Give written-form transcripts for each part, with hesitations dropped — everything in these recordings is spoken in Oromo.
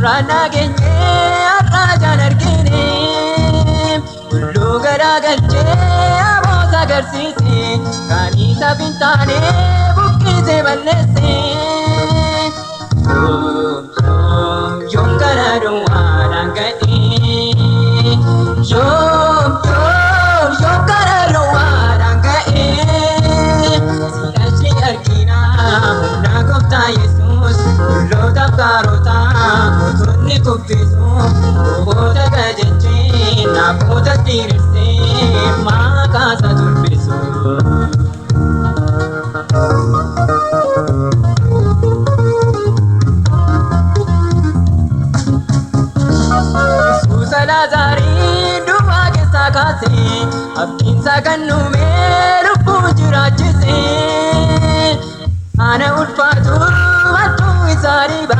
Rana genye arrajan argine Kullu garagalche abosa garsise Kanisa bintane bukkise ballese Yom karadu warangani Yom karadu warangani Si ashli argina humna gofta Yesus Kullu tabkarota Kutuni kubbisu Kuboota kajechi Namoota tirirse Maqaasa tulbisu Yesuusa Laazaariin du'aa keessaa kaase abdiinsaa kan nuume lubbuu jiraachise ana ulfaatu hattuu isaa dhiba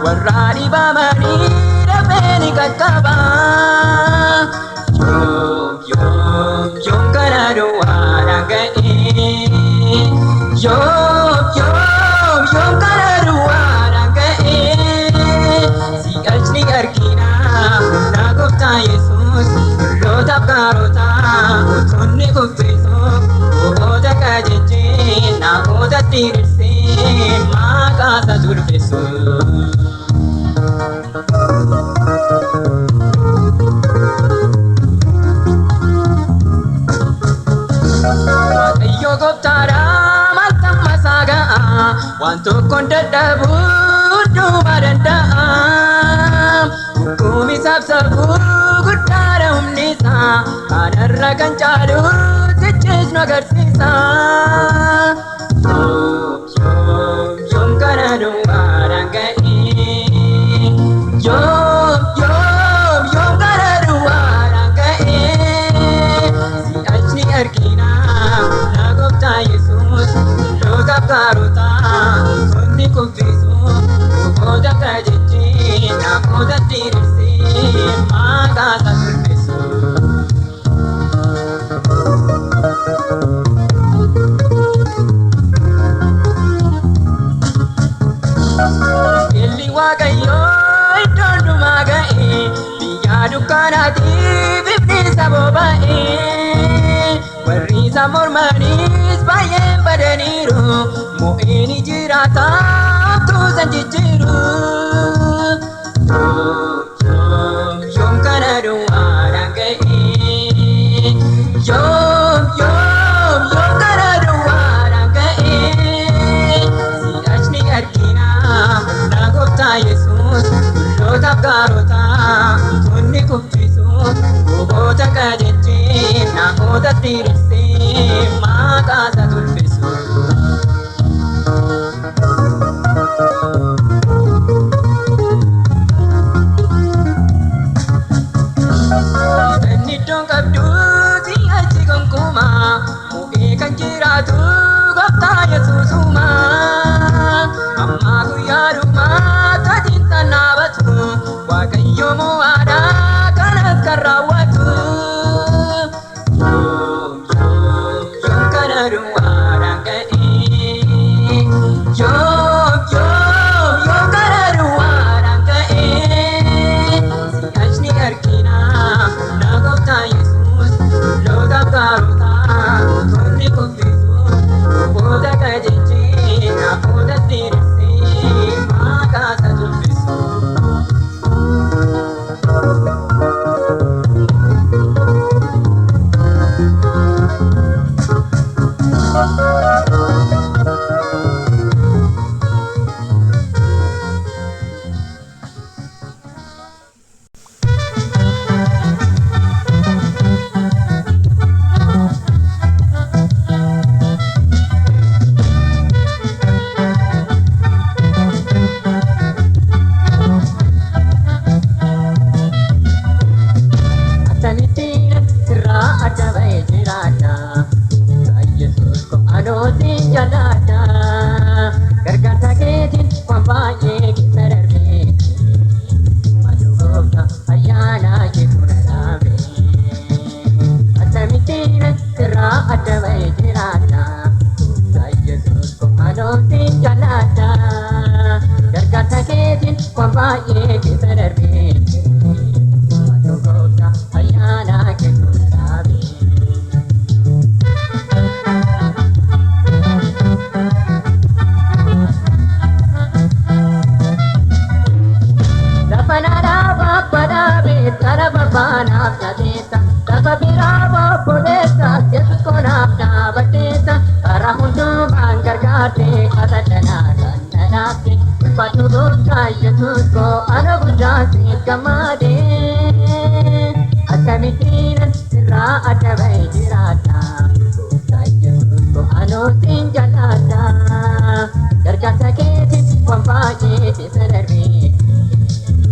warra dhibamanii dafee ni qaqqaba yoom kana duwwaadhaan ga'e yoom kana duwwaadhaan ga'e si'achni argina humna gooftaa Yesuus loltootaaf kaarota utunni kuffisu boqoota qajeelchee namoota tiirsee maqaasa tulfisu. Waaqayyo gooftaadha maltamma isaa ga'a waan tokkoon dadhabu hunduma danda'a. Hukumisaaf safuu guddaadha humni isaa kanarra kan caalu tichis nu agarsiisa. Yoom kana duwwaadhaan ga'e yoom kana duwwaadhaan ga'e si'achni argina humna gooftaa Yesuus loltootaaf kaarota utunni kuffisu boqoota qajeelchee namoota tiirsee maqaasa tulfisu. Illi Waaqayyoo iddoo hundumaa ga'e biyya dukkanaatiif ifni isa boba'e warri isa mormanis baay'een badaniiru mo'een jiraata hamtuu san jijjiiru. Yoom kana duwwaadhaan ga'e yoom kana duwwaadhaan ga'e si'achni argina humna gooftaa Yesuus loltootaaf kaarota utunni kuffisu boqoota qajeelchee namoota tiirsee maqaasa tulfisu. Inni iddoon qabdu si'achi gonkumaa bu'ee kan jiraatu gooftaa Yesuusuma amma guyyaa dhumaa tajiin tan dhaabatu Waaqayyo mo'aadha kanas kan raawwatu. Yoom kana duwwaadhaan ga'e keetiin waan baay'ee keessa darbee Ulfaadhu gooftaa ayyaana kee fuula dhaabee. Banaaf jabeessa lafa biraa bobboleessa Yesuus konaaf dhaabateessa karaa hundumaan gargaartee karaa danaa kan dhalaafte ulfaadhu gooftaa Yesuus koo ana guddaa siif gammadee akkamittiin sirraa adda bahee jiraadha gooftaa Yesuus koo anoo siin jaalladha gargaarsa keetiin waan baay'ee keessa darbee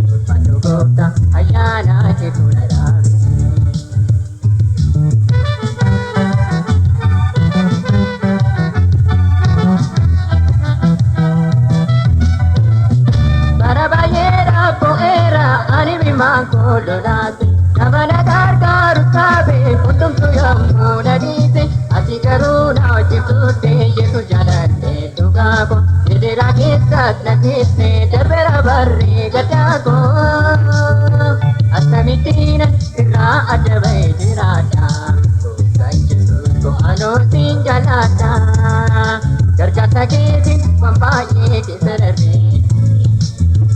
Ulfaadhu gooftaa ayyaana kee fuula dhaabee. Bara baay'eedhaaf bo'eera ani mimaan koo lolaase nama na gargaaru taabee hundumtuu yommuu na dhiise ati garuu na wajjin turte Yesuus jaaladhee dhugaa koo Sidiraa keessas na geesse darbeera barree gaddaa koo akkamittiin sirraa adda bahee jiraadha gooftaa Yesuus koo anoo siin jaalladha gargaarsa keetiin waan baay'ee keessa darbee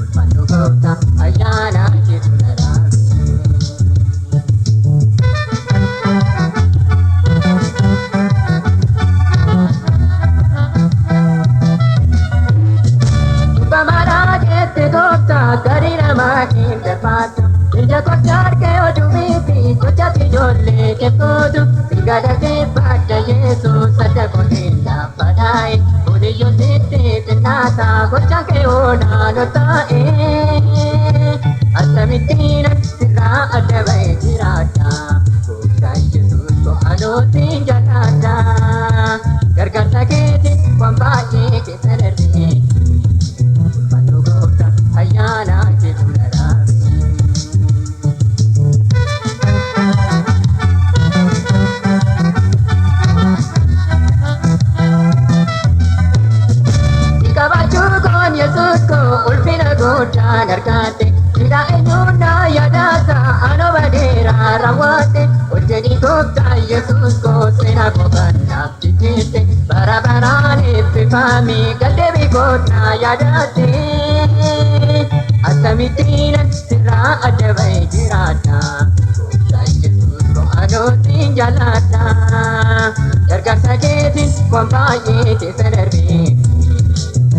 ulfaadhu gooftaa ayyaana kee fuula dhaabee. Gadi namaa hin darbaatu ija kochaa kee oduu miti gochati ijoollee kee footu sigada kee badda Yesuus adda kootee lafa dhaa'e oliyyoo sitti xinnaata gochaan kee oonaan taa'e akkamittiin sirraa adda bahee jiraadha gooftaa Yesuus koo anoo siin jaalladha gargaarsa keetiin waan baay'ee keessa darbee ulfaadhu gooftaa ayyaana kee fuula dhaabee. Si qabachuu koon Yesuus koo ulfina guddaan argatte Sida eenyuun na yaadata anoo badeera raawwatte hojjedhi gooftaa Yesuus koo seenaa koo kan naaf jijjiirte bara baraan eebbifamee gaddeebii gooftaa yaadatte akkamittiin sirraa adda bahee jiraadha gooftaa Yesuus koo anoo siin jaalladha gargaarsa keetiin waan baay'ee keessa darbee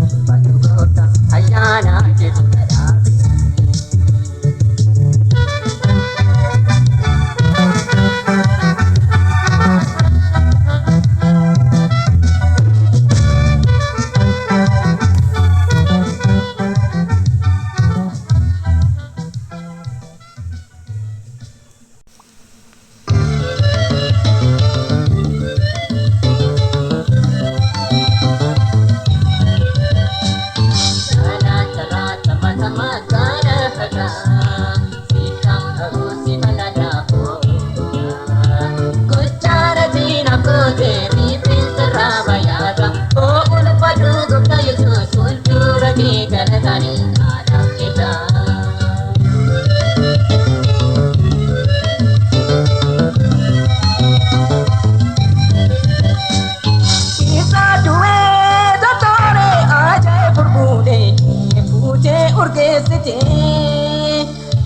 ulfaadhu gooftaa ayyaana kee fuula dhaabee.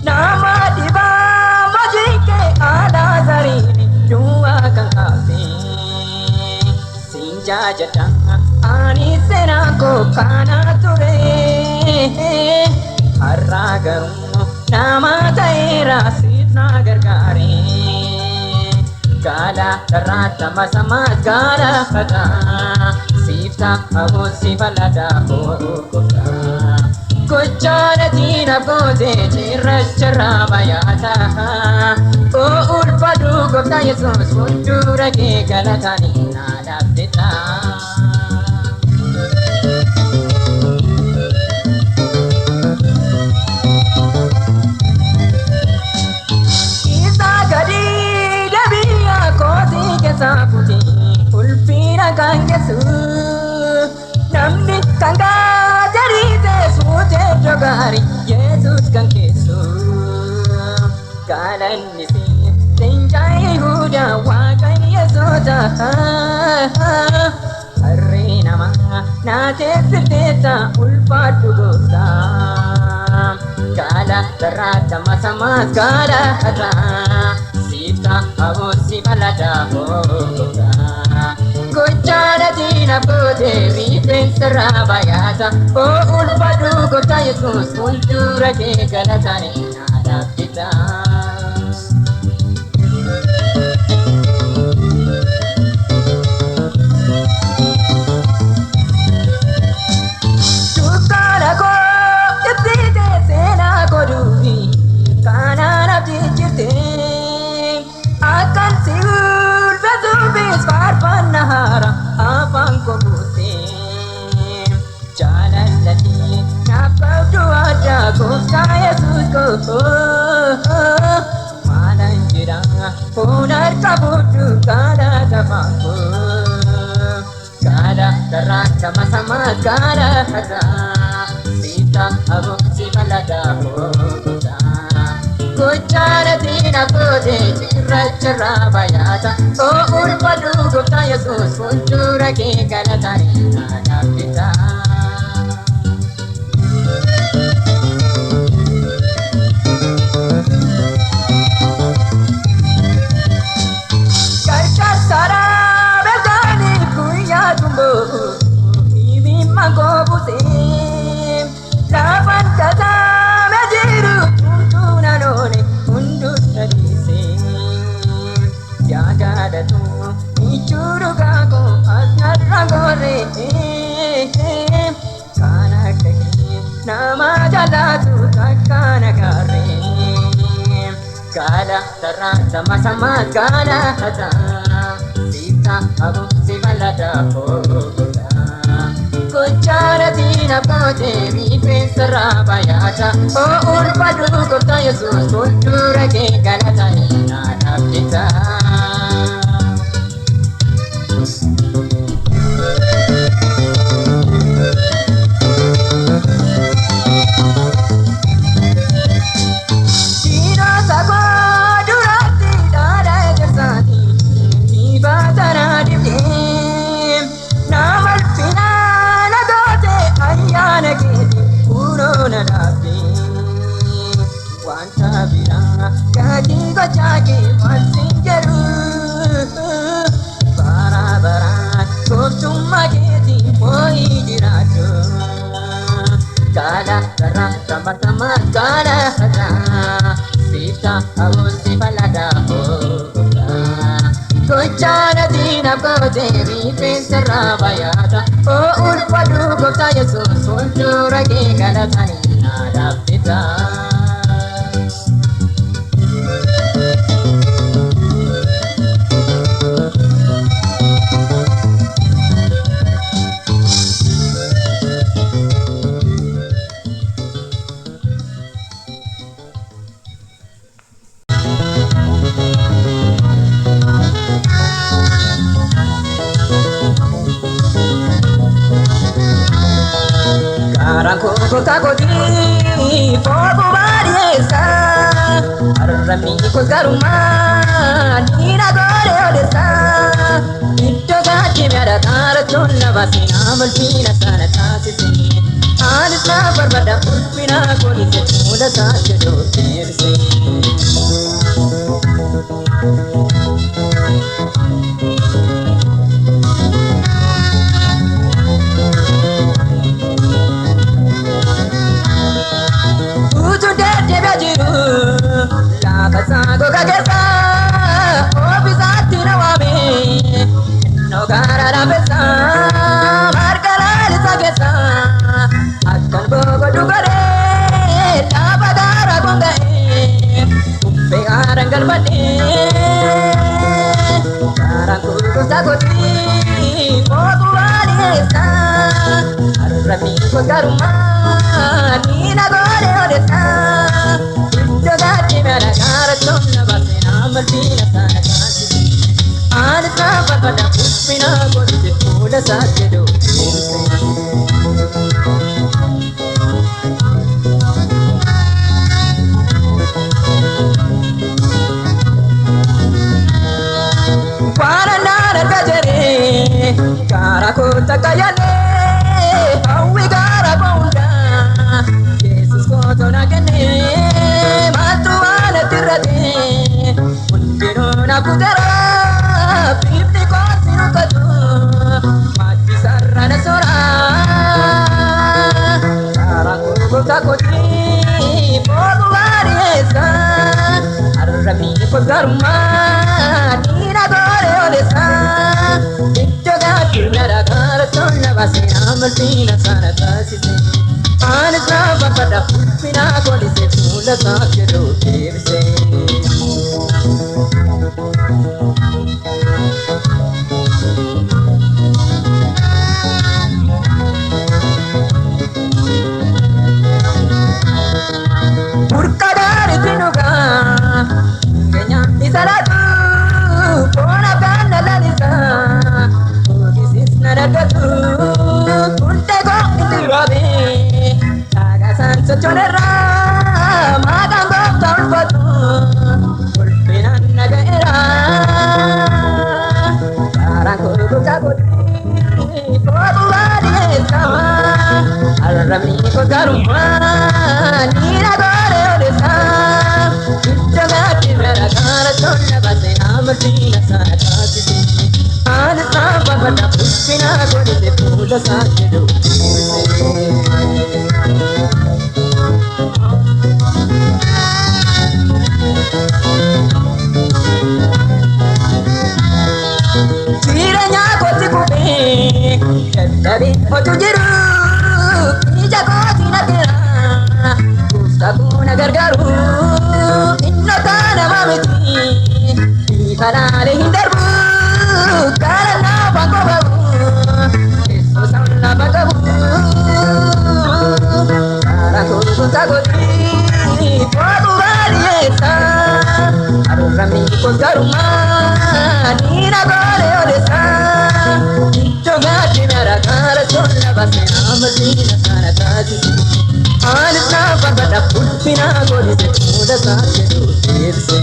Nama dibaa majike aadaa zariin duwwaa kan kaasee sinjaa jedha ani seenaa koo kana ture har'aa garuu nama ta'eera siif na gargaare gaala dharraata masamaas gaala fataa siif ta'abuun si bal'ataa gooftaa. Gochaanatiin abbootee cirracharraa bayaata ulfaadhu gooftaa Yesuus fuuldura kee galataanii na dhaabbata. Isa gadi deebi'a kootii keessaa fuutee ulfina kan Yesuus namni kan gaajariite suutee jogaa galanisi Senjai Yehuda Wakai Yesuda Harri nama Nate sirteta ulfatu gosa Kala terata masa-mas kala hata Sita abusi balada boga Gochara dina bode ripen serabayata Oh ulfatu gota Yesus Kultura ke galatani nada kita Punar kabudu kada tapaku kada terasa sama-sama kada hata Sita abu si balada boga Kucara tina kode cerah bayata Oh ulpadu gupta Yesus Kuntura ke galatani ada kita Nama jalatu takana kare Kala terasa sama-sama kala hata Sita abu si balada boga Kucara tina pote ripen serabayata Oh ulpadu gota Yesus Kultura ke galatani nada kita Jagi masingeru bara kosuma geti moi jiratu kala terasa sama kala hata Sita abusi balada boga Kucara dina bode ripen serabayata Oh ulpadu gota Yesus Kultura ke galatani nada kita Kota koti fogo variesa arrami kozgaruma nina gore odesa itto gaji mera tar chonna basina malpina sana tasisi anisna barbada pulpina koli se muda sacho terse Kasago kagesa, obisa tirawame, no gara la pesa, marcala esa gesa, akan bogo dugare, la bagara gongae, pegaran galbate, cara kuku sagoti, bogo ariesa, arrami kogaruma, nina gore odesa. Mera cara chonna basina malpina sana kasi Anisna barbada pulpina koli se pula sacho terse kayane hawi gara bonda Jesus koto nagane matu ala tirade undino na kudara pipni ko sirukatu mati sarana sora sarang kota koti bodu variesa arrami ko garma nina gore olesa ittoga kirara gar tonna basina martina sana kasise ansa bapada pina kolise pula sakero devse Purkadar tinuga kenya disalatu pona kana lalisa ogisis narakatu kunte go itirabe tagasan sochonera magambo taulpatu ulpinan nagaera karango kagoti pobuari sama alrami ko garuma nira gore olesa ittoga tirara gara tonna basena martina sana kasisi ansa babada pushina golise pula sakero tiranya koti kube dari otujiru ija koti natira kusakuna gargaru inno kana mamiti ikanale hindarbu karana bangobabu eso sanna bagabu karako kusakoti podu variesa arrami kogaruma nina gore olesa itogati mera gara chonna basena martina sana kasisi ansa babada pulpina golise pula sakero devse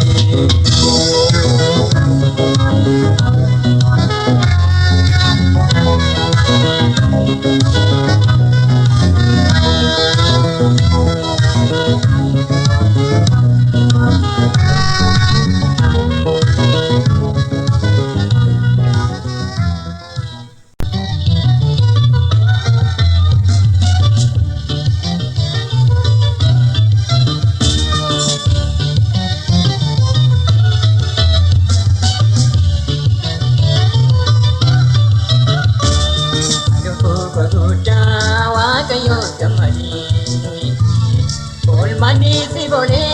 Manisi bole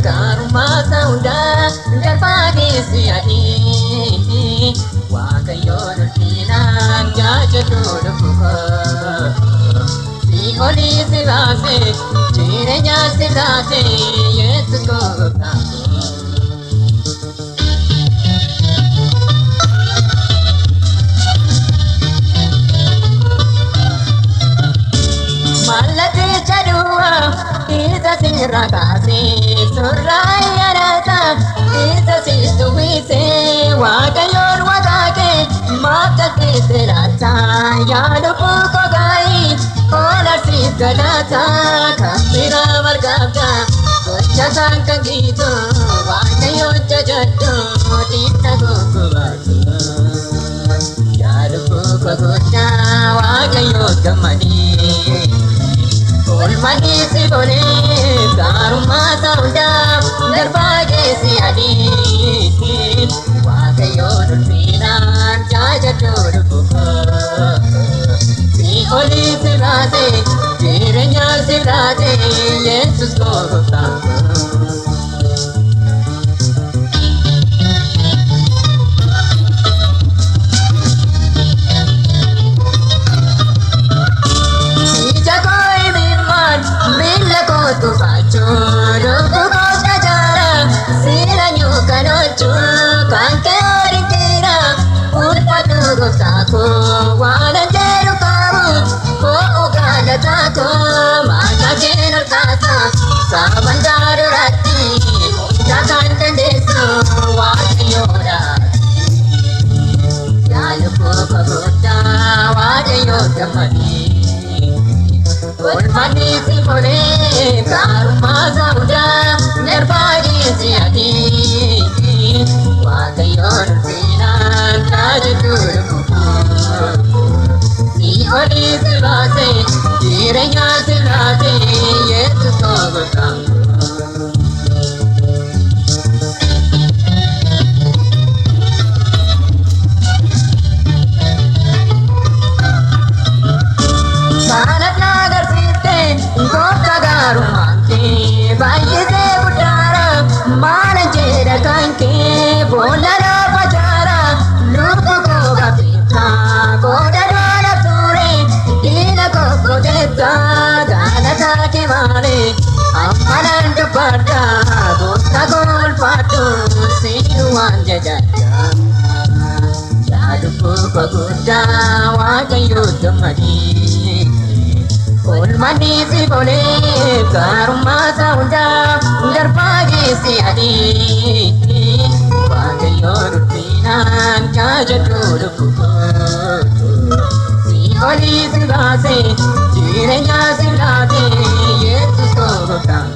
karuma saunda darpagi siadi wakayon tina jaja tuluka si oli sivase chirenya sivase yesu ko malate chadua isa sirakase suraya rata isa situise wakayon wakake makate serata yadu puko gai olar sikalata kasira margabda kocha sanka gitu wakayon jajadu tita gukubatu yadu puko kocha wakayon kamani Manisi bole karuma saunda darbage siadi wakayon ulpina jaja tuluka si oli sivase tirenya sivase Yesus ko tu bacho rupu koska jara siranyu kanochu kanke orintira urpatu gosako wananjeru kamu ko uganda tako mana kenal kasa sabandaru rati munja kantendesu wakayora yalu ko pagota wade si voleva karma sauda nervagi si adi wada yor sinan tajur si oli silase direnya silase yesu sogotam baay'ee guddaara maala jedha kan kee boollara facaara lubbu koo qabsiifta qooda doona ture diina kokkoteetta gaalataa kee malee ammanan dubbadha goota koo ulfaadhu siidhu waan jajadha yaadubbu koo guddaa waaqayyoo gammadii Olmani si boleh karma saunda darpagi si adi Bagayor pinan kajatu si oli si base jirenya si lade Yesus kogotang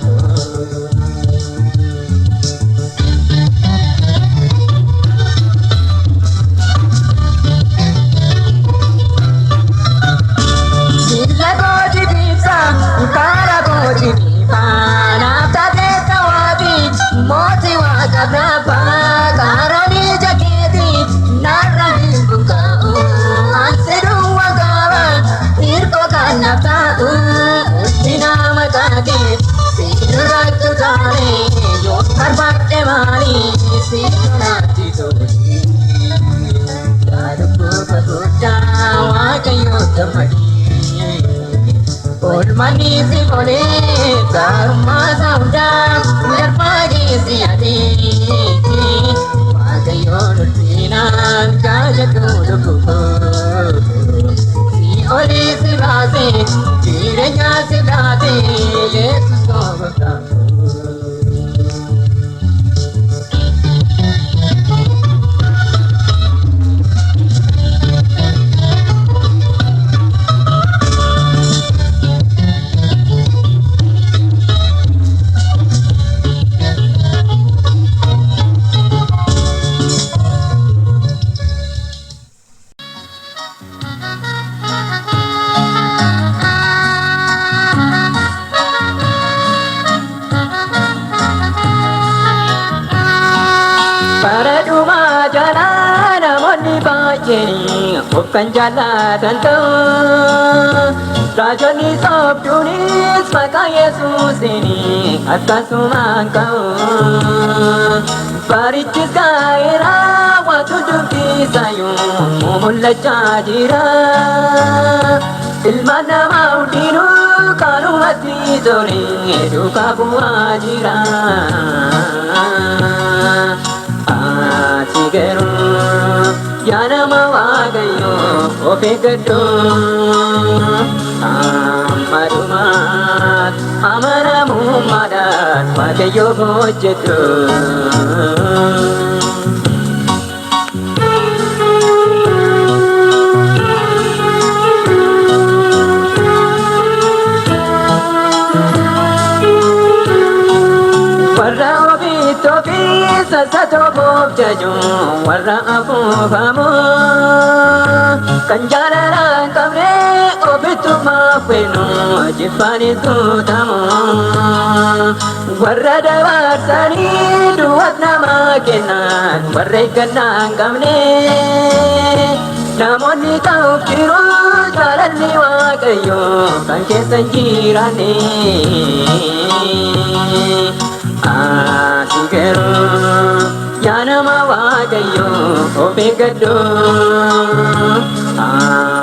Para koji pana tate tawati moti wakabrapa karani jaketi narahi buka anseru wagava irko kanata dinama kage siratu tane yo karbatte mani sirunati sori yadupu paguta wakayo tamadi Olmani si boleh karma sauda nerpagi si adi Bagayor pinan kajatu si oli si base direnya si lade Yesus kogotang Paraduma jalana moni bajeni bukan jalatan tu Rajani sabdunis maka Yesus ini atas mangkau Paricis kaira waktu jumpi sayung mulla jajira Ilmana maudinu kalu hati zori duka buajira Sigaru yana mawagayo ofegado amarumat amaramu madat magayo hojjetu Sato bob jaju warra abu famu kanjara kamre obitu ma penu jipani tutamu warra dawar sani duat nama kenan warra kenang kamne namoni kau kiru jalan liwa kayo kan kesanjirane Sigaru yana mawagayo ofegado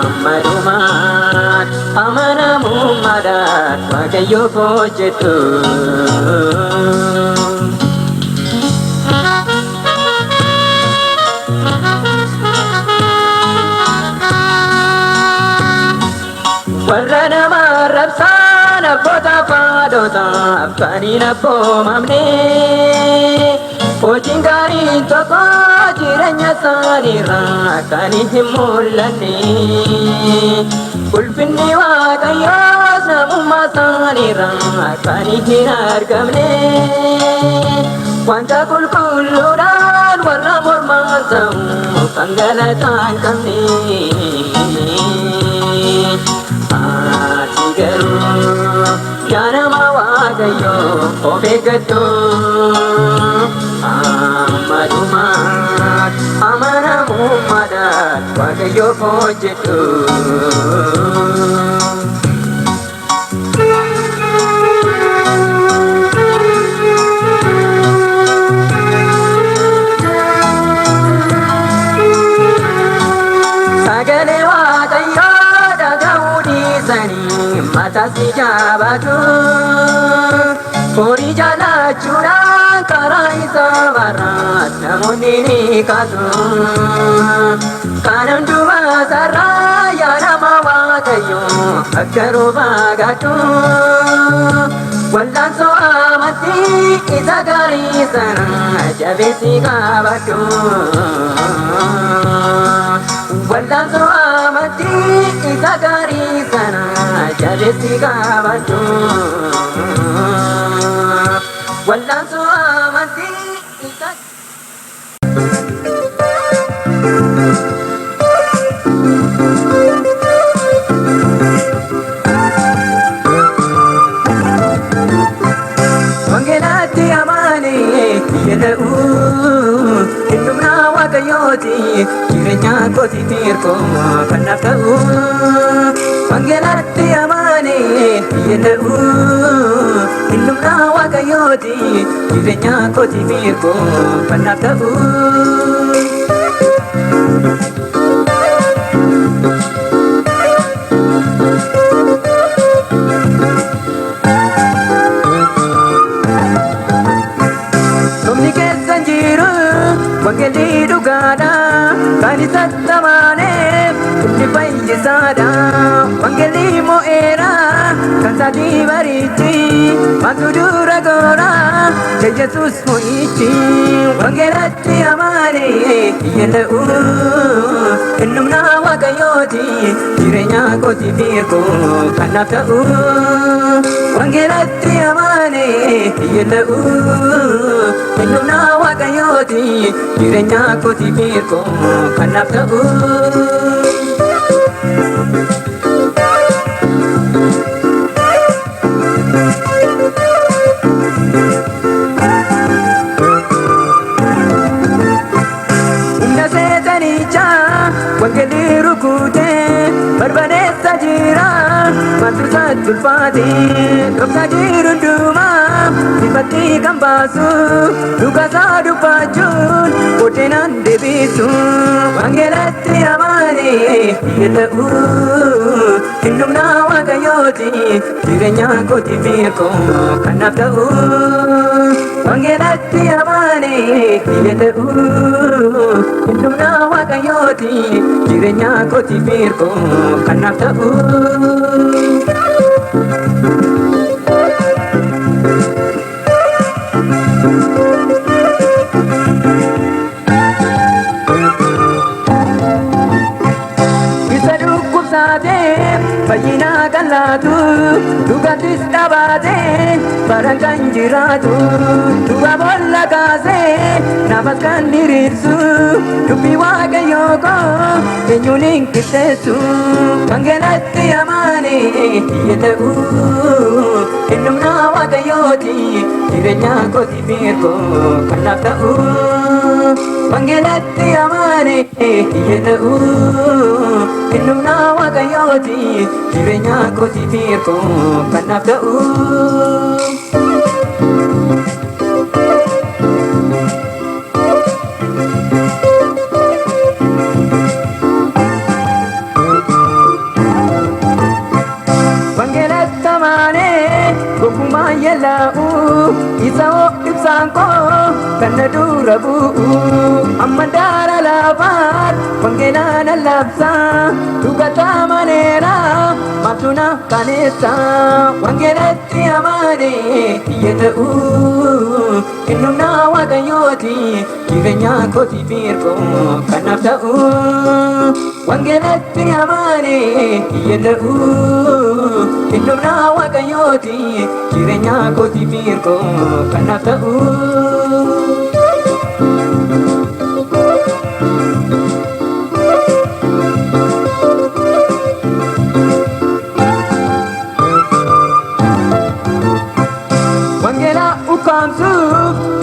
amarumat amanamu madat magayo hojjetu warra nama rabsana kota padota kanina po mamne Pojingari toko jirenya sanira kanihi mulani ulfinni waaqayyo namumma sanira kanihi argamne wanta kulkulluudhaan warra mormaan ta'u kan galataan qabne ati garuu yaa nama waaqayyo of eeggadhu ammadumaan amanamummaadhaan waaqayyoof hojjedhu. Sagalee waaqayyoo dhaga'uu dhiisanii mataatti jabaatu horii jaalachuudhaan karaa isaa barraas namoonni ni kaatu. Kan hundumaa sarraa yaa nama waaqayyoo akka roobaa gaadhu wallaansoo amantii isa gaarii sana jabeessii qabadhu. Wallaansoo amantii isa gaarii sana jabeessii qabadhu. Wallaansoo amantii isa wangeelatti amaanee jedhu innumna waaqayyooti jireenya kootiif hirkoo kan naaf ta'u. Wangeelatti amaanee jedhu innumna waaqayyooti jireenya kootiif hirkoo kan naaf ta'u. Wangeelli dhugaadha kan isatti amaneef itti fayyisaadha. Wangeelli mo'eera kan saatii bariichi maaltu dura goora Yesuus mo'ichi. Wangeelatti amanee jedhu innumna waaqayyooti jireenya kootiif hirkoo kan naaf ta'u. Wangeelatti amanee jedhu innumna waaqayyooti jireenya kootiif hirkoo kan naaf ta'u. Humna seexanichaa wangeelli rukutee barbadeessa jira maaltu isaatti ulfaate dhoksaa jiru hundumaa ifatti kan baasu dhugasaa dubbachuun boodeenaan deebisu. Wangeelatti amanee jedhu innumna waaqayyooti jireenya kootiif hirkoo kan naaf ta'u. Wangeelatti amanee jedhu innumna waaqayyooti jireenya kootiif hirkoo kan naaf ta'u. Isa dhukkubsatee fayyina kan laatu dhugaattis dhabatee bara kan jiraatu du'a boolla kaasee namas kan diriirsu dubbii waaqayyoo koo eenyuun hin qixxeessu. Wangeelatti amanee jedhu innumna waaqayyooti jireenya kootiif hirkoo kan naaf ta'u. Wangeelatti amanee jedhu innumna waaqayyooti jireenya kootiif hirkoo kan naaf ta'u. Wangeelatti amanee gogumaa yellaa'u isa ibsaan koo kan na dura bu'u amma daara lafar wangeelana labsa dhugata maneera matuna kanessa wangeelatti amane yeda'u innumna waaqayyooti jireenya kooti firko kanaaf ta'u wangeelatti amane yeda'u innumna waaqayyooti jireenya kooti firko kanaaf ta'u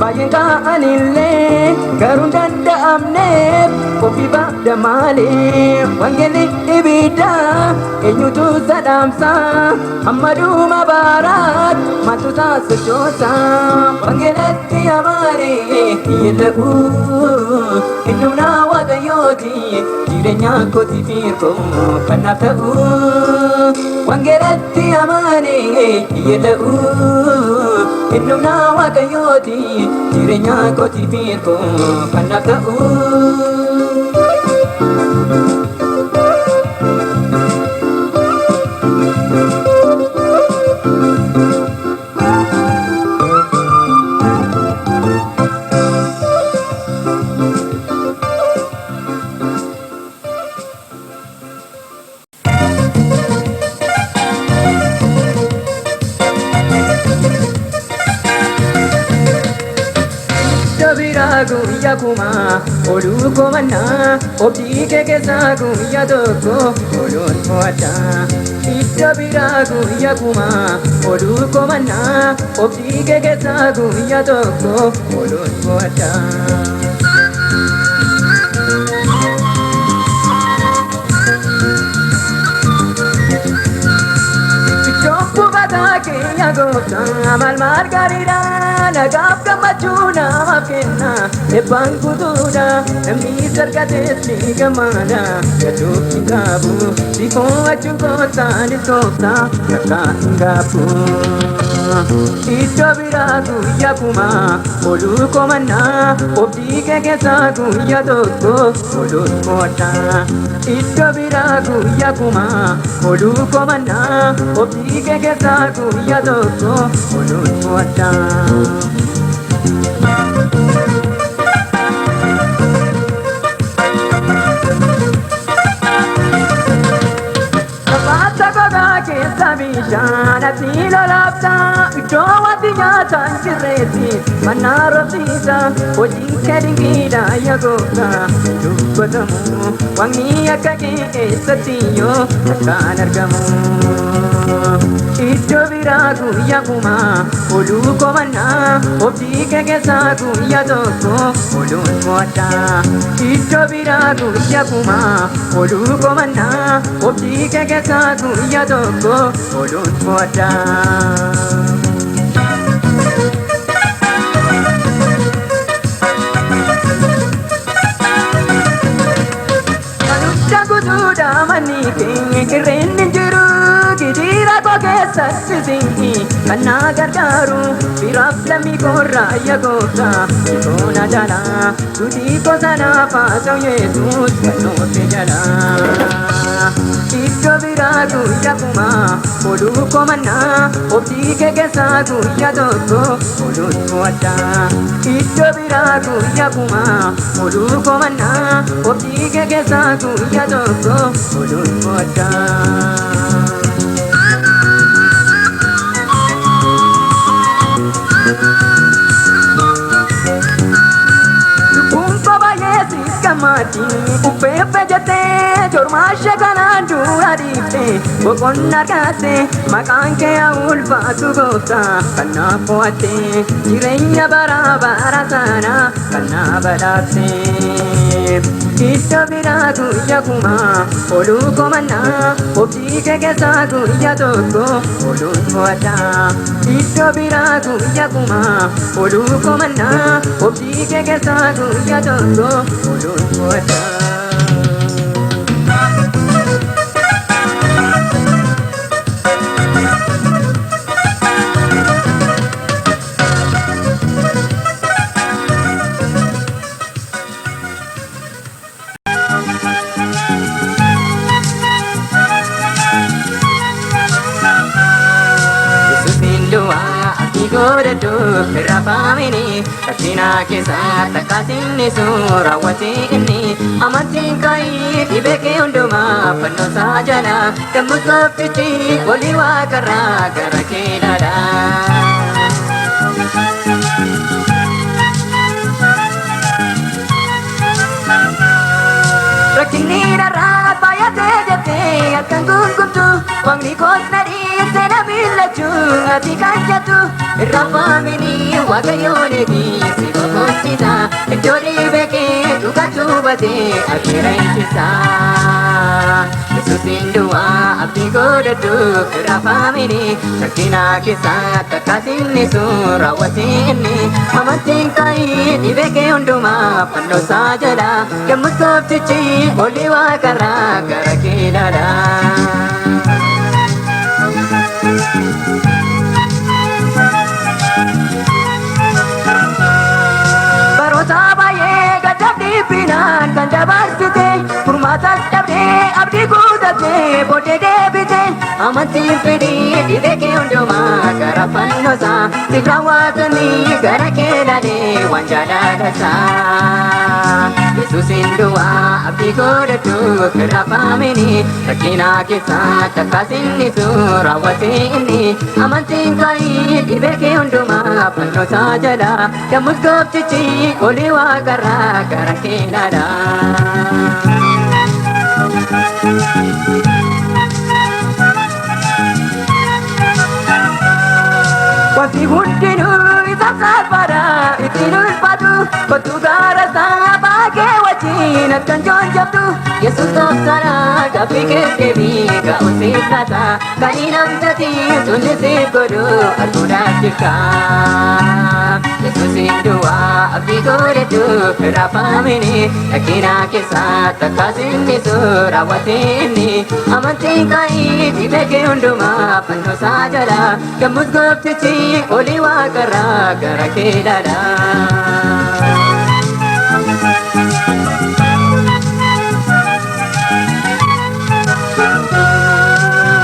Bayenga anille garun danda'amneef kofi baada malee wangeli ibida eenyutu sadamsa ammaduma baaraat matusa sochoosa wangelatti amaare yeda'u innumna waaqayyooti jireenya kooti firko kanaaf ta'u wangelatti amaare yeda'u innumna waaqayyooti jireenya kooti firko kanaaf ta'u Guyya kuma olu komanna obdi kekesa guyya tokko olun mo'adha Iddo bira guyya kuma olu komanna obdi kekesa guyya tokko olun mo'adha Kenya goota amal margarida nagaaf gammachuu namaaf kenna eebbaan guutuudha namni sargatees ni gammada gatuuf hin qabu bifoo achuun kootaan isoofta akka hin gaafu Iddo bira guyya kuma oluu komanna obdii keessa guyya tokko oluun mo'adha Iddo bira guyya kuma oluu komanna obdii keessa guyya tokko oluun mo'adha Bishaan ati lolaafta iddoo wanti nyaataan jirreetti manna roobsiisa hojii kedingiidha yaa goofta dubbatamu waaqni akka keessatti yoo akkaan argamu Iddo bira guyya kuma oluu komanna obdii keessa guyya tokko oluun mo'adha Iddo bira guyya kuma oluu komanna obdii keessa guyya tokko olun mo'adha Kanutta guutuudha manni keenya kirreen hin jiru gidiira koo keessatti sin'i kan na gargaaru biraaf lammii koorraa yaa goofta toona jala duudii koo sanaaf haasa'u Yesuus kan noote jala Iddo bira guyya kuma oluu komanna obdii keessa guyya tokko oluun mo'adha Iddo bira guyya kuma oluu komanna obdii keessa guyya tokko oluun mo'adha Gammaatti uffeeffe jettee jormaashee kanaan dura dhiifte boqonna argatte maqaan kee haa ulfaatu goofta kan naaf mo'atte jireenya bara bara sana kan na badhaafte Iddo bira guyya kuma oluu komanna obdii keessa guyya tokko oluun mo'adha Iddo bira guyya kuma oluu komanna obdii keessa guyya tokko oluun mo'adha godhadhu rafaamini rakkina keessaa takkaasini suura wasiini amantiin ka'ii dhibee kee hundumaa fannoosaa jala dammus qoftichi walii waaqarraa gara kee dhaadha. Rakkinni narraa baay'atee jettee akkan gurgurtu waaqni koos nadhii seena miillachuu ati kan jettu rafaamini waaqayyoon eegi si boqochiisa iddoo dhibee kee dhugachuu batee akeera eebbisa. Yesuusin du'aa abdii godhadhu rafaamini rakkina keessaa takkaasini suura wasiini amantiin ka'ii dhibee kee hundumaa fannoosaa jala dammus qoftichi walii waaqarraa gara kee dhaadha. Baroota baay'ee gaddaaf dhiphinaan kan dabarsite furmaatas dhabdee abdii guuttattee booddee deebite amantiin fedhii dhibee kee hundumaa gara fannoosaa siif raawwatanii gara kee dhaadhee waan jaalatasaa. Yesuusin du'aa abdii godhadhu rafaamini rakkina keessaa takkaasini suura wasiini amantiin ka'ii dhibee kee hundumaa fannoosaa jala dammus qoftichi walii waaqarraa gara kee dhaadha. Wanti hundinuu isa salphaadha ittiin ulfaatu kottu gaara isaa baakee wajjin akkan joonjabdu Yesuus gooftaadha gaaffii kees deebii ga'uun siif laata kan hin hamsatiin sunni siif godhu arguudhaaf jirta. Yesuusin du'aa abdii godhadhu rafaamini rakkina keessaa takkaasini suura wasiini amantiin ka'ii dhibee kee hundumaa fannoosaa jala dammus qoftichi walii waaqarraa gara kee dhaadha.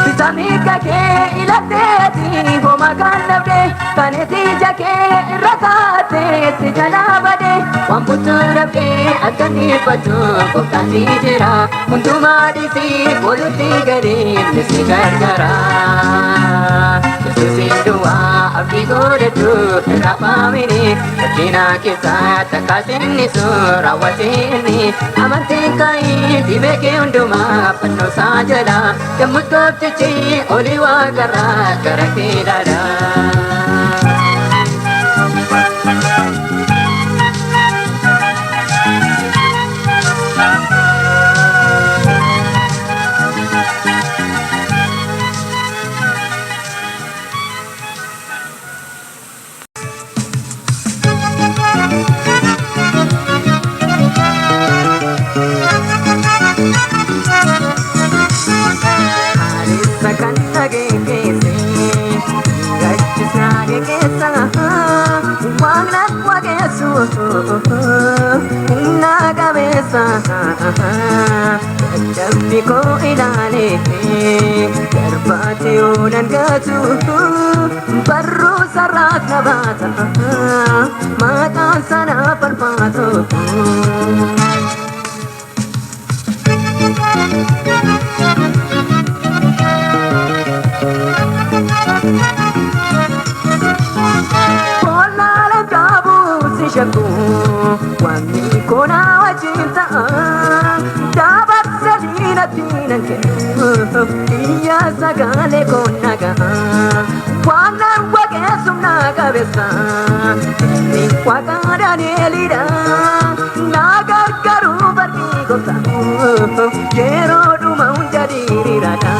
Bitamiika kee ilaatteeti homaa kan dhabde kan ija kee irra kaa'attee si jalaa bade waan bultuu dhabdee akka dhiibbatu gooftaan si jira hundumaa dhiisii walitti gadhiifne si gargaara. Yesuusin du'aa abdii godhadhu rafaamini rakkina keessaa takkaasini suura wasiini amantiin ka'ii dhibee kee hundumaa fannoosaa jala dammus qoftichi walii waaqarraa gara kee dhaadha. Inna cabeza Jambi ko ilale Garbati unan gatu Barru sarat nabata Mata sana palpato Shaku wami kona wajinta dabat sadina tinan ke iya sagale konaga wana wage sumna kabesa ni wakada nelida nagar karu barki gota kero duma unjadi rada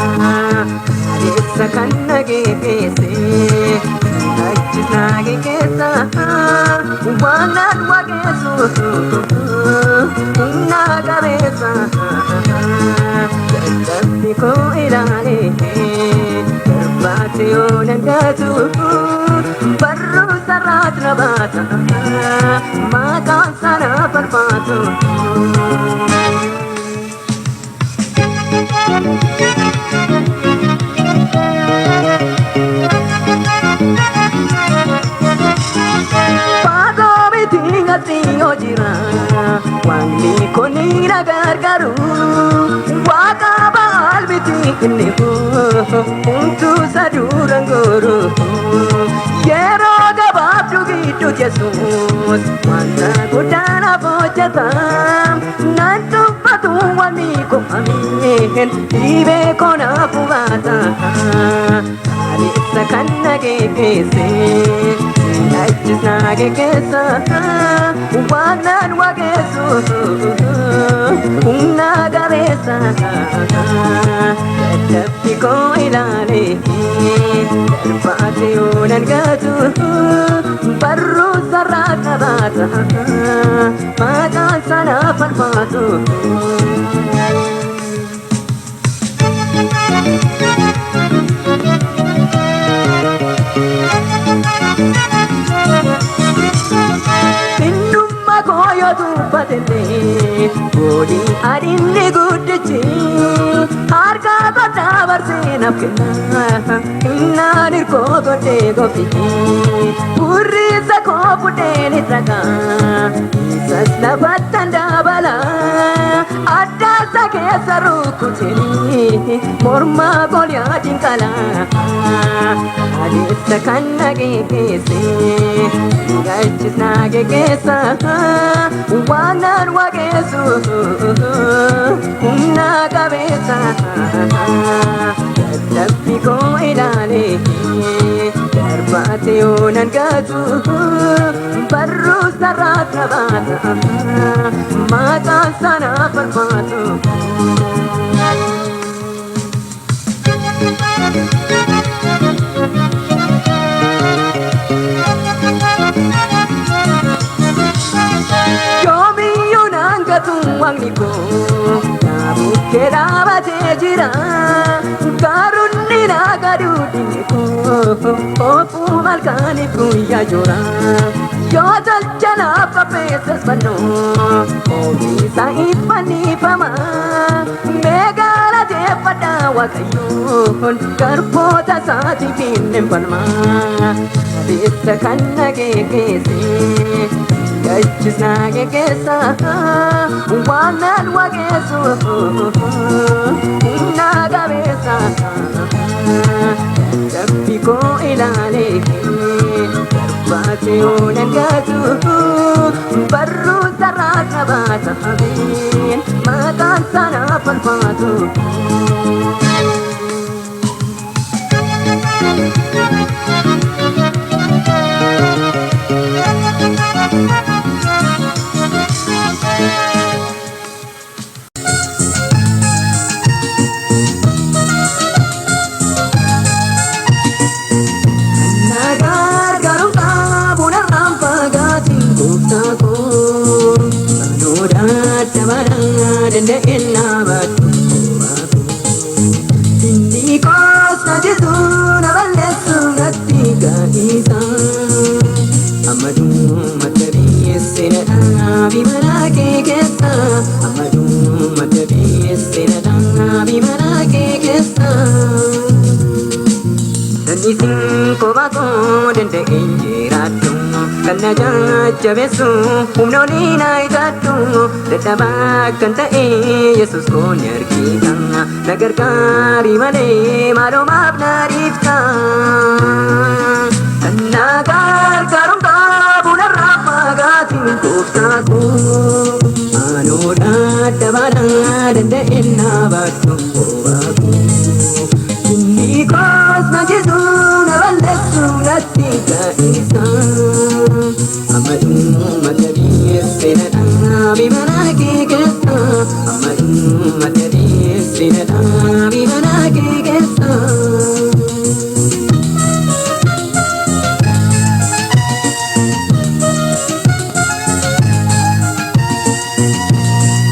desa kannage pese Nage kesa Wanan wagesu Una cabeza Tapi ko ilale Terbati unan gatu Baru sarat nabata Makan sana perpatu inni humtu saduran guru yero gabaabdu giddu Yesuus wanta guddaana hojjetam nan dubbatu wanni kufameen dhibee konaaf hubaata Alisa kan nageesse Achis nageessa Waanan wageessu Humna gabeessa Dadhabbi koo ilaale Darbaate yoonan gaatu Barruu sarraa qabaata Maqaan sana falfaatu Innumma koyo dubbatelle Godi adinni guddichi Harka godha barseenaaf kenna Innaan hirkoo godhee goffichi Gurriisa koo fudheen irraqa Isas lafattan dabala Addaasa keessa rukkutini Mormaa goliyaatiin qala Adeessa kan nageesse Gachis nageessa Waanan wageessu Humna qabeessa Dadhabbi koo ilaale Darbaate yoonan gaatu Barruu sarraa qabaata Maqaan sana falfaatu Yoomiyyuu naan gatu waaqni koo na bukkee dhaabatee jira Gaarunni naa gaduu dinni koo Oofuu malkaaniif guyyaa joora Yoo tolcha naaf qopheessas fannoo Oomiisa ifannifama Meegaala teeffadhaa Waaqayyoon Garboota isaatiif hin falma Adeessa kan nageesse Gachis nageessa Waanan wageessu Humna qabeessa Dadhabbi koo ilaale Darbaate yoonan gaatu Barruu sarraa qabaata Maqaan sana falfaatu Isin koba koo danda'e jiraadhu Kan na jajjabeessu humnoonni na itaadhu Dadhabaa kan ta'e Yesuus koo ni argita Na gargaari malee maaloomaaf na dhiifta Kan na gargaaruun qabu narraa fagaatiin gooftaa koo Anoo dadhabaadhaa danda'e na baadhu koba koo Inni koos na jisu na balleessu natti ta'isa Ammaduu matabiisse na dhaabi mana kee keessa Ammaduu matabiisse na dhaabi mana kee keessa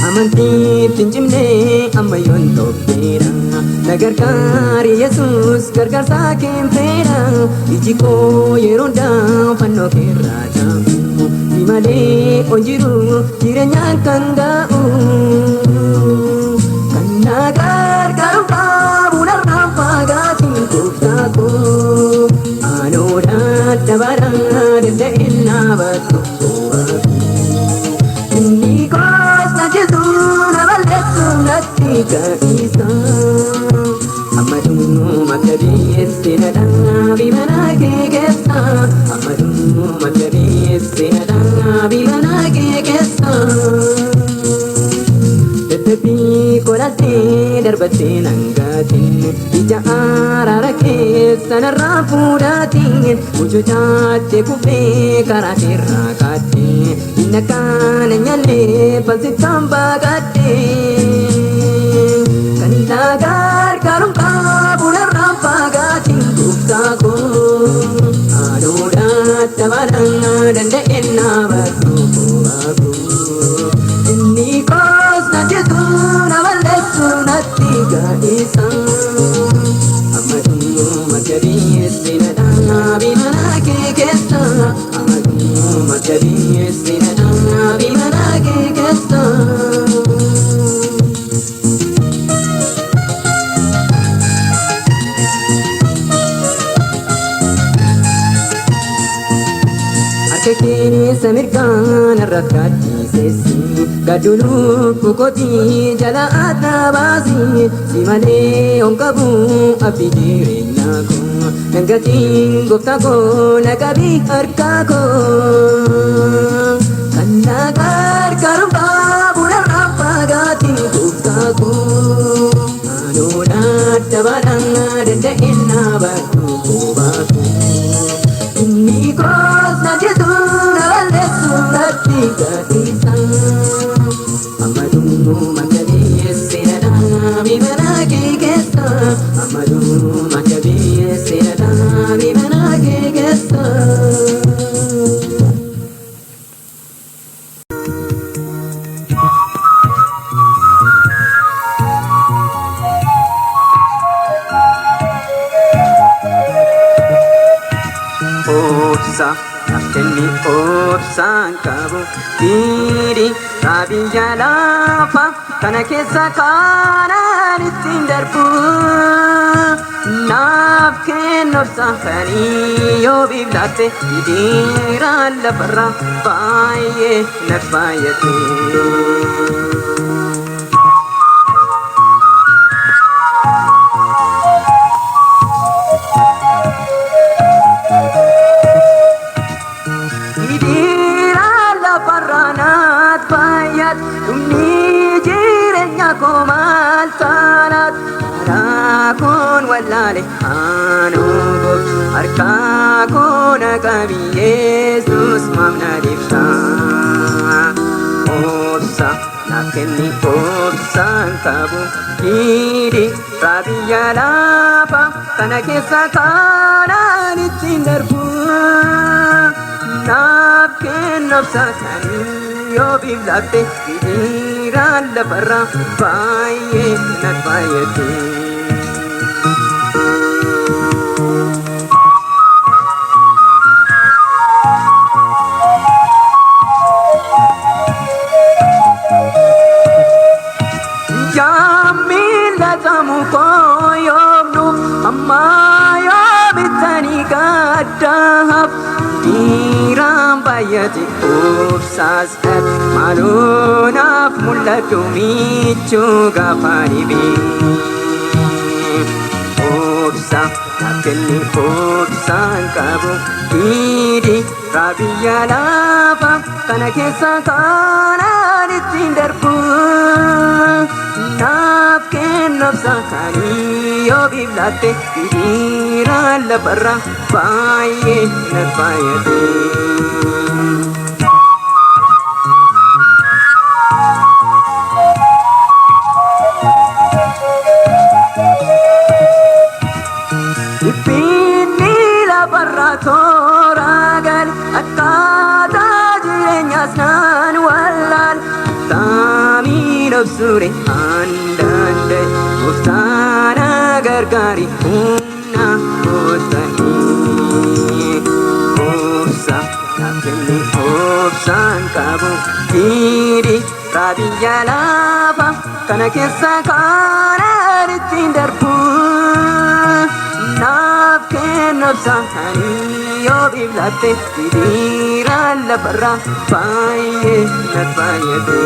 Amantiif hin cimne ammayyoon tokkeera Na gargaari Yesuus gargaarsaa kenteera Iji koo yeroo hundaa fannoo keerraa ta'u Ni malee on jiru jireenyaan kan ga'u Kan na gargaaru qabu narraa fagaatiin gooftaa koo Anoo dadhabaadhaa danda'e na baadhu Inni koos na jisu na balleessu natti ta'isa Amadu materi sena bilana kekesa Tetapi kolate darbate nangatin Ija arara kesa narrapudatin Ujujate kupe karakira kate Inakan nyale pasitamba kate Kandagar karumka bulan rampagatin Tuktaku Anuda tabarang danda enna batuku aku Ini kos najetu nawalesu natiga isang Amadu materi sinadana bimana kekesa Amadu materi sinadana bimana kekesa Kekini samirkan rakati sesi Gadulu kukoti jala atabasi Simale onkabu api jirinaku Nanggating guftako nagabi harkako Kandagar karumpa bulan rapagating guftako Anudat tabarang dendahin na baku Ini kos najetu nawalesu natiga isang Amadu materi sinadana bimana kekesa Amadu materi sinadana bimana kekesa Nakeni obsaan qabu diri rabiya lafa kana keessa kaanaan ittiin darbu naaf kennu obsaan kanii yoo biiflaatte hidhiiraan lafarraa baay'ee na baay'ate. Komal sanat rakun walale anugo harka kona kabi Yesus mamna dipsa Opsa nakeni opsan kabu kiri rabiya lapa kana kesa kana nitsindarbu napken opsa kani yo biblate hidhiiraan lafarraa baay'ee na baay'ate. Jaamila tamu koyoomnu ammaa yoo bitanii gaddaaf hidhiiraan baay'ate obsaas dhat maaloonaaf mul'atu michuu gaafa dhibee obsa nakkenni obsaan qabu hidhi raabiyya lafa kana keessa kaanaan ittiin darbu naaf kennu obsa kanii yoo biiflaatte hidhiiraan lafarraa baay'ee na baay'ate. Toragal akkata jireenyaas naan wallaan taamiin obsure handande gooftaana gargaari humna gootanii obsa nakkenni obsaan qabu hidhi raabiyya lafa kana keessa kaanaan ittiin darbu naaf kennu obsaan kanii yoo biiflaatte hidhiiraan lafarraa baay'ee na baay'ate.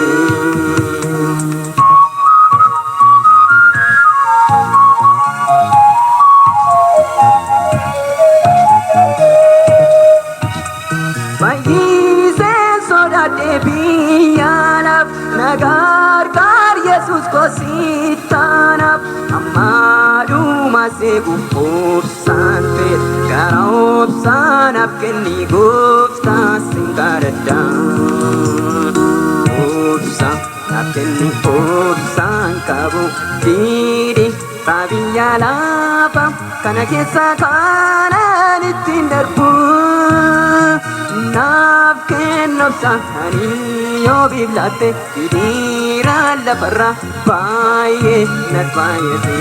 biyyaanaaf nagaa gargaar Yesuus kosiitaanaaf ammaadhuma seeguuf obsaan fedha gara obsaanaaf kenni gooftaan sin kadhadhaa obsaanaaf kenni obsaan qabu didi biyya lafa kana keessa kanan ittiin darbu naaf kennobsaan ani yoo biiflatte diriiraan lafarra baay'ee nat baay'ate.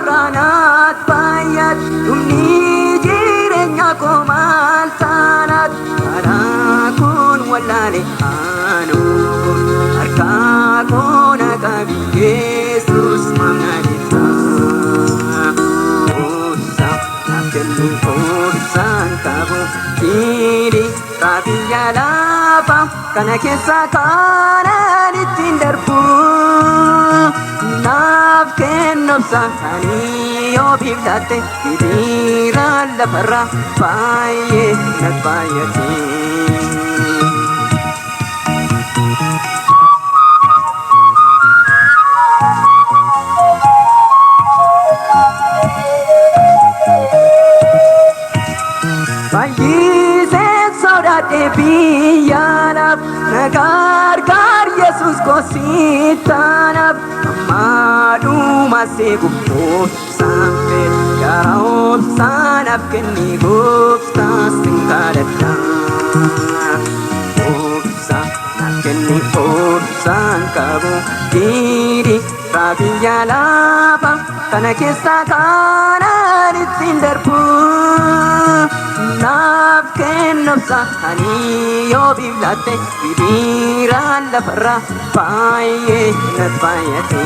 Naat bayat dumni jireenya koo maal taanaat karaa kun wallaale anu harkaa koo na qabi Yesuus maamnadisa obsa naaf kenni obsaan qabu didi biyya lafa kana keessa kanan ittiin darbu naaf kennobsaan ani yoo biiflatte diriiraan lafarra baay'ee nat baay'ate. Baay'iseen sodaadhe biyyaanaaf nagaa gargaar Yesuus kosiitaanaaf ammaadhuma seeguuf obsaan fedha gara obsaanaaf kenni gooftaan sin kadhadhaa obsaanaaf kenni obsaan qabu didi biyya lafa kana keessa kanan ittiin darbu naaf kennobsaan ani yoo biiflatte diriiraan lafarra baay'ee nat baay'ate.